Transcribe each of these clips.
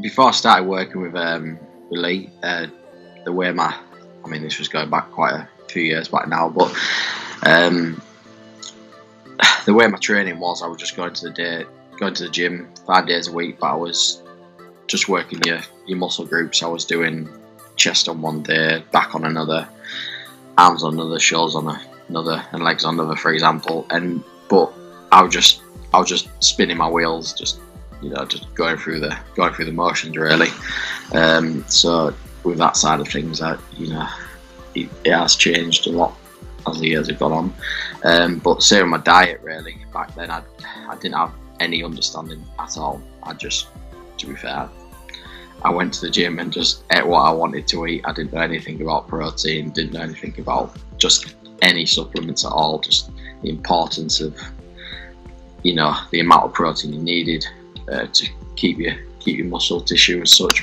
before I started working with Lee, the way this was going back quite a few years back now, but the way my training was, I was just going to the gym 5 days a week, but I was just working your muscle groups. I was doing chest on one day, back on another, arms on another, shoulders on another, and legs on another, for example. But I was just spinning my wheels, just going through the motions really. So with that side of things, it has changed a lot as the years have gone on. But same with my diet really. Back then, I didn't have any understanding at all. To be fair, I went to the gym and just ate what I wanted to eat. I didn't know anything about protein, didn't know anything about just any supplements at all, just the importance of, the amount of protein you needed to keep your muscle tissue and such,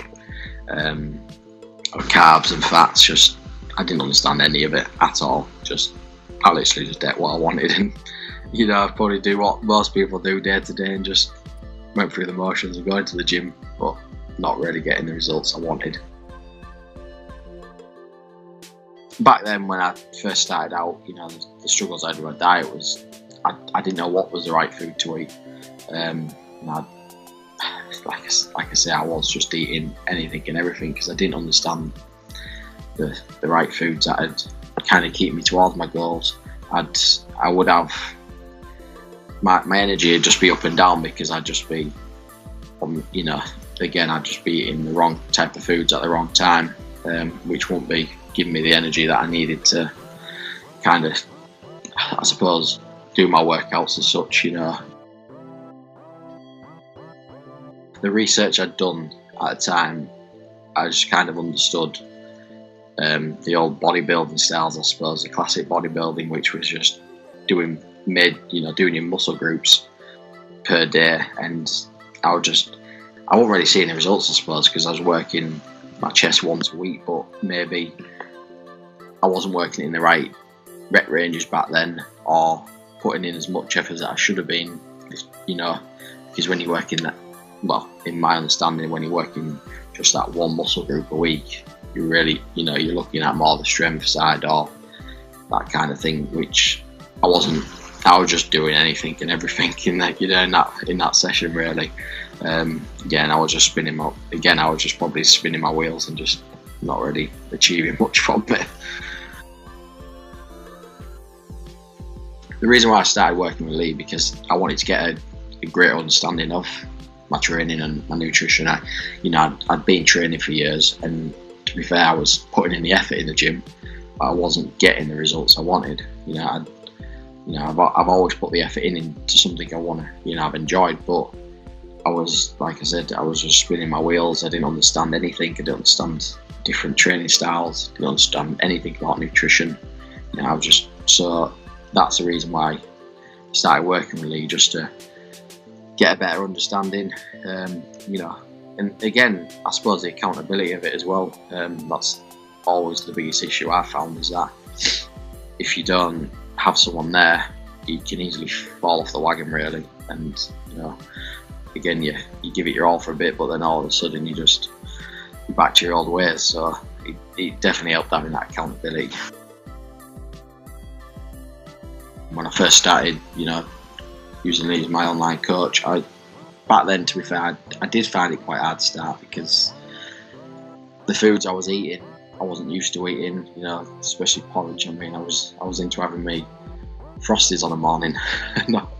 or carbs and fats. Just, I didn't understand any of it at all. I literally just ate what I wanted, and I'd probably do what most people do day to day and just went through the motions of going to the gym, but not really getting the results I wanted. Back then, when I first started out, the struggles I had with my diet was I didn't know what was the right food to eat. Like I say, I was just eating anything and everything because I didn't understand the right foods that would kind of keep me towards my goals. I would have my energy would just be up and down because I'd just be, again, I'd just be eating the wrong type of foods at the wrong time, which won't be giving me the energy that I needed to kind of, I suppose, do my workouts as such. The research I'd done at the time, I just kind of understood the old bodybuilding styles, I suppose, the classic bodybuilding, which was just doing your muscle groups per day, and I wasn't really seeing the results, I suppose, because I was working my chest once a week, but maybe I wasn't working in the right rep ranges back then, or putting in as much effort as I should have been, because when you're working that, well, in my understanding, when you're working just that one muscle group a week, you really, you're looking at more the strength side or that kind of thing, which I wasn't. I was just doing anything and everything in that session really. Again, I was just probably spinning my wheels and just not really achieving much from it. The reason why I started working with Lee, because I wanted to get a greater understanding of my training and my nutrition. I'd been training for years, and to be fair, I was putting in the effort in the gym, but I wasn't getting the results I wanted. I've always put the effort into something I want to, I've enjoyed, but I was, like I said, I was just spinning my wheels. I didn't understand anything. I didn't understand different training styles. I didn't understand anything about nutrition. So that's the reason why I started working with Lee, just to get a better understanding, and again, I suppose the accountability of it as well. That's always the biggest issue I've found, is that if you don't have someone there, you can easily fall off the wagon really, and again, you give it your all for a bit, but then all of a sudden you're back to your old ways. So it definitely helped having that accountability. When I first started, using Lee as my online coach, back then, to be fair, I did find it quite hard to start, because the foods I was eating, I wasn't used to eating, especially porridge. I was into having me Frosties on a morning, not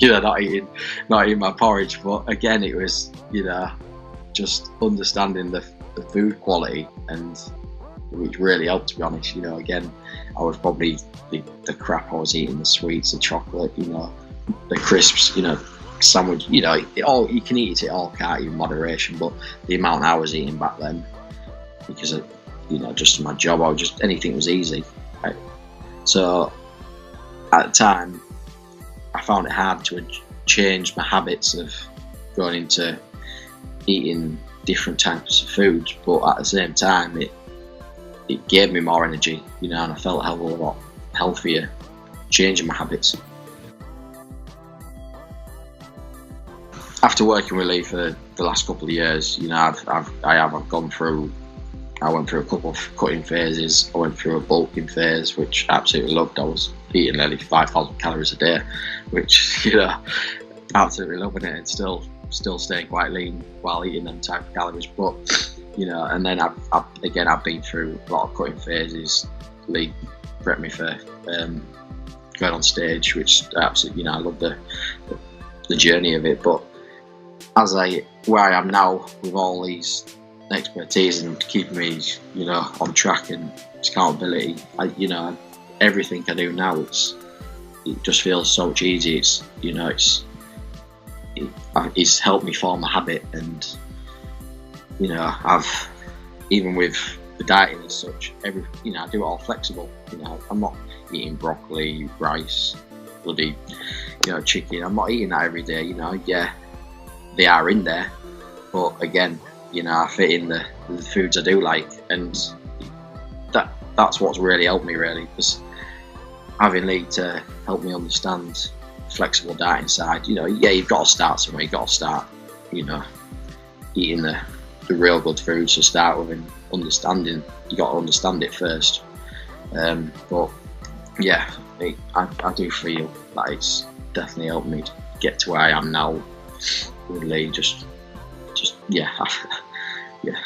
eating my porridge. But again, it was, just understanding the food quality, and which really helped, to be honest. Again, I was probably the crap I was eating, the sweets, the chocolate, the crisps, sandwich, you can eat it all, can't you, in moderation, but the amount I was eating back then, because of, just my job, anything was easy. Right? So at the time, I found it hard to change my habits of going into eating different types of foods, but at the same time, it gave me more energy, and I felt a hell of a lot healthier changing my habits. After working with Lee for the last couple of years, you know, I've gone through. I went through a couple of cutting phases. I went through a bulking phase, which I absolutely loved. I was eating nearly 5,000 calories a day, which, you know, absolutely loving it, and still staying quite lean while eating them type of calories. But, you know, and then I've been through a lot of cutting phases. Lee prepped me for going on stage, which absolutely, you know, I love the journey of it. But where I am now with all these expertise and keeping me, you know, on track and accountability, you know, everything I do now, it just feels so much easier. It's, you know, it's helped me form a habit, and, you know, even with the dieting as such, you know, I do it all flexible. You know, I'm not eating broccoli, rice, bloody, you know, chicken. I'm not eating that every day. You know, yeah, they are in there, but again, you know, I fit in the foods I do like, and that's what's really helped me, really, because having Lee to help me understand flexible dieting side, you know, yeah, you've got to start somewhere. You've got to start, you know, eating the real good foods to start with, and understanding, you got to understand it first. But yeah, I do feel that it's definitely helped me to get to where I am now with Lee. Just yeah, yeah.